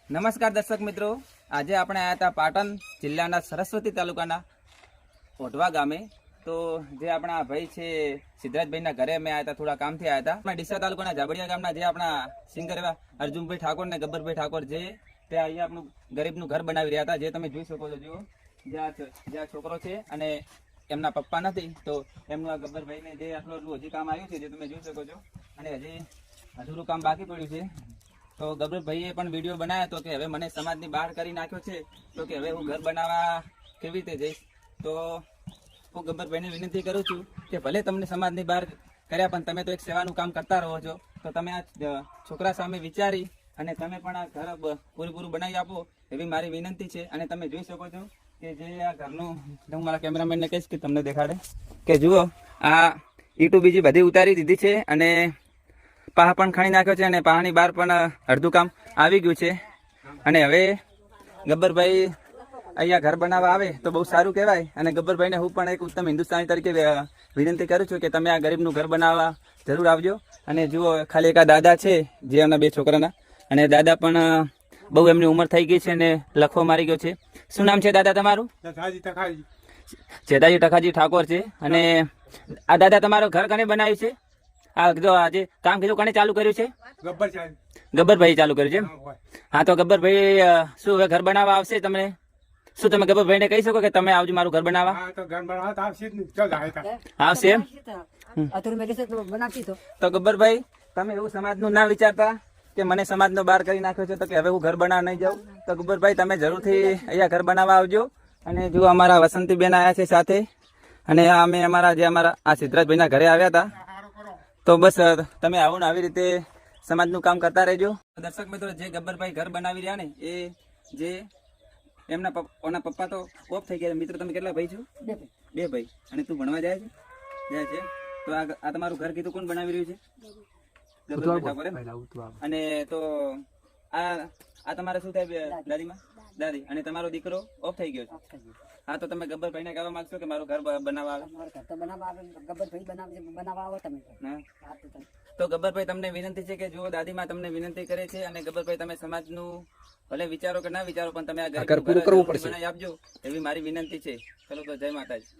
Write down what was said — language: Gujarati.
નમસ્કાર દર્શક મિત્રો, આજે આપણે આવ્યા હતા પાટણ જિલ્લાના સરસ્વતી તાલુકાના ઓઢવા ગામે. તો જે આપણા ભાઈ છે સિદ્ધરાજભાઈના ઘરે અમે આવ્યા હતા, થોડા કામથી આવ્યા હતા. આપણે ડીસા તાલુકાના જાબડિયા ગામના જે આપણા સિંગર એવા અર્જુનભાઈ ઠાકોર ને ગબ્બરભાઈ ઠાકોર જે ત્યાં અહીંયા આપણું ગરીબનું ઘર બનાવી રહ્યા હતા, જે તમે જોઈ શકો છો. જુઓ જ્યાં છોકરો છે અને એમના પપ્પા નથી, તો એમનું આ ગબ્બરભાઈને જે આટલું હજી કામ આવ્યું છે જે તમે જોઈ શકો છો, અને હજી અધૂરું કામ બાકી પડ્યું છે. તો ગબ્બરભાઈએ પણ વિડીયો બનાવ્યો હતો કે હવે મને સમાજની બહાર કરી નાખ્યો છે, તો કે હવે હું ઘર બનાવવા કેવી રીતે જઈશ. તો હું ગબ્બરભાઈને વિનંતી કરું છું કે ભલે તમને સમાજની બહાર કર્યા, પણ તમે તો એક સેવાનું કામ કરતા રહો છો, તો તમે આ છોકરા સામે વિચારી અને તમે પણ આ ઘર પૂરું બનાવી આપો એવી મારી વિનંતી છે. અને તમે જોઈ શકો છો કે જે આ ઘરનું, હું મારા કેમેરામેનને કહીશ કે તમને દેખાડે કે જુઓ આ ઈટું બીજી બધી ઉતારી દીધી છે અને પાહ પણ ખાણી નાખ્યો છે, અને પાહાની બહાર પણ અડધું કામ આવી ગયું છે. અને હવે ગબ્બરભાઈ અહીંયા ઘર બનાવવા આવે તો બહુ સારું કહેવાય. અને ગબ્બરભાઈને હું પણ એક ઉત્તમ હિન્દુસ્તાની તરીકે વિનંતી કરું છું કે તમે આ ગરીબનું ઘર બનાવવા જરૂર આવજો. અને જુઓ ખાલી એક આ દાદા છે જે એમના બે છોકરાના, અને દાદા પણ બહુ એમની ઉંમર થઈ ગઈ છે અને લખવો મારી ગયો છે. શું નામ છે દાદા તમારું? જેદાજી ટકાજી ઠાકોર છે. અને આ દાદા તમારું ઘર કને બનાવ્યું છે? આજે કામ કીધું કને ચાલુ કર્યું છે? ગબ્બરભાઈ ચાલુ કર્યું છે. હા, તો ગબ્બરભાઈ શું હવે ઘર બનાવવા આવશે તમને? શું તમે ગબ્બરભાઈને કહી શકો કે તમે આવજો મારું ઘર બનાવવા? આવશે એમ? તો ગબ્બરભાઈ તમે એવું સમાજનું ના વિચારતા કે મને સમાજનો બહાર કરી નાખ્યો છે તો કે હવે હું ઘર બનાવવા નહીં જાઉં. તો ગબ્બરભાઈ તમે જરૂરથી અહીંયા ઘર બનાવવા આવજો. અને જો અમારા વસંતીબેન આવ્યા છે સાથે, અને અમે અમારા આ સિદ્ધરાજભાઈના ઘરે આવ્યા હતા. તો બસ તમે આવો ને આવી રીતે સમાજનું કામ કરતા રહેજો. દર્શક મિત્રો, જે ગબ્બરભાઈ ઘર બનાવી રહ્યા ને એ જે એમના પપ્પા તો ઓફ થઈ ગયા. મિત્રો તમે કેટલા ભાઈ છો? બે ભાઈ. અને તું ભણવા જાય છે? તો આ તમારું ઘર કીધું કોણ બનાવી રહ્યું છે? અને તો આ તમારે શું થાય દાદીમાં? દાદી. અને તમારો દીકરો ઓફ થઈ ગયો છે? હા, તો તમે ગબ્બરભાઈને કહેવા માંગશો કે મારું ઘર બનાવવા આવે? તો ગબ્બરભાઈ તમને વિનંતી છે કે જો દાદીમાં તમને વિનંતી કરે છે, અને ગબ્બરભાઈ તમે સમાજનું ભલે વિચારો કે ના વિચારો, પણ તમે આ ઘર પૂરું કરવું પડશે, બનાવી આપજો એવી મારી વિનંતી છે. ચલો તો જય માતાજી.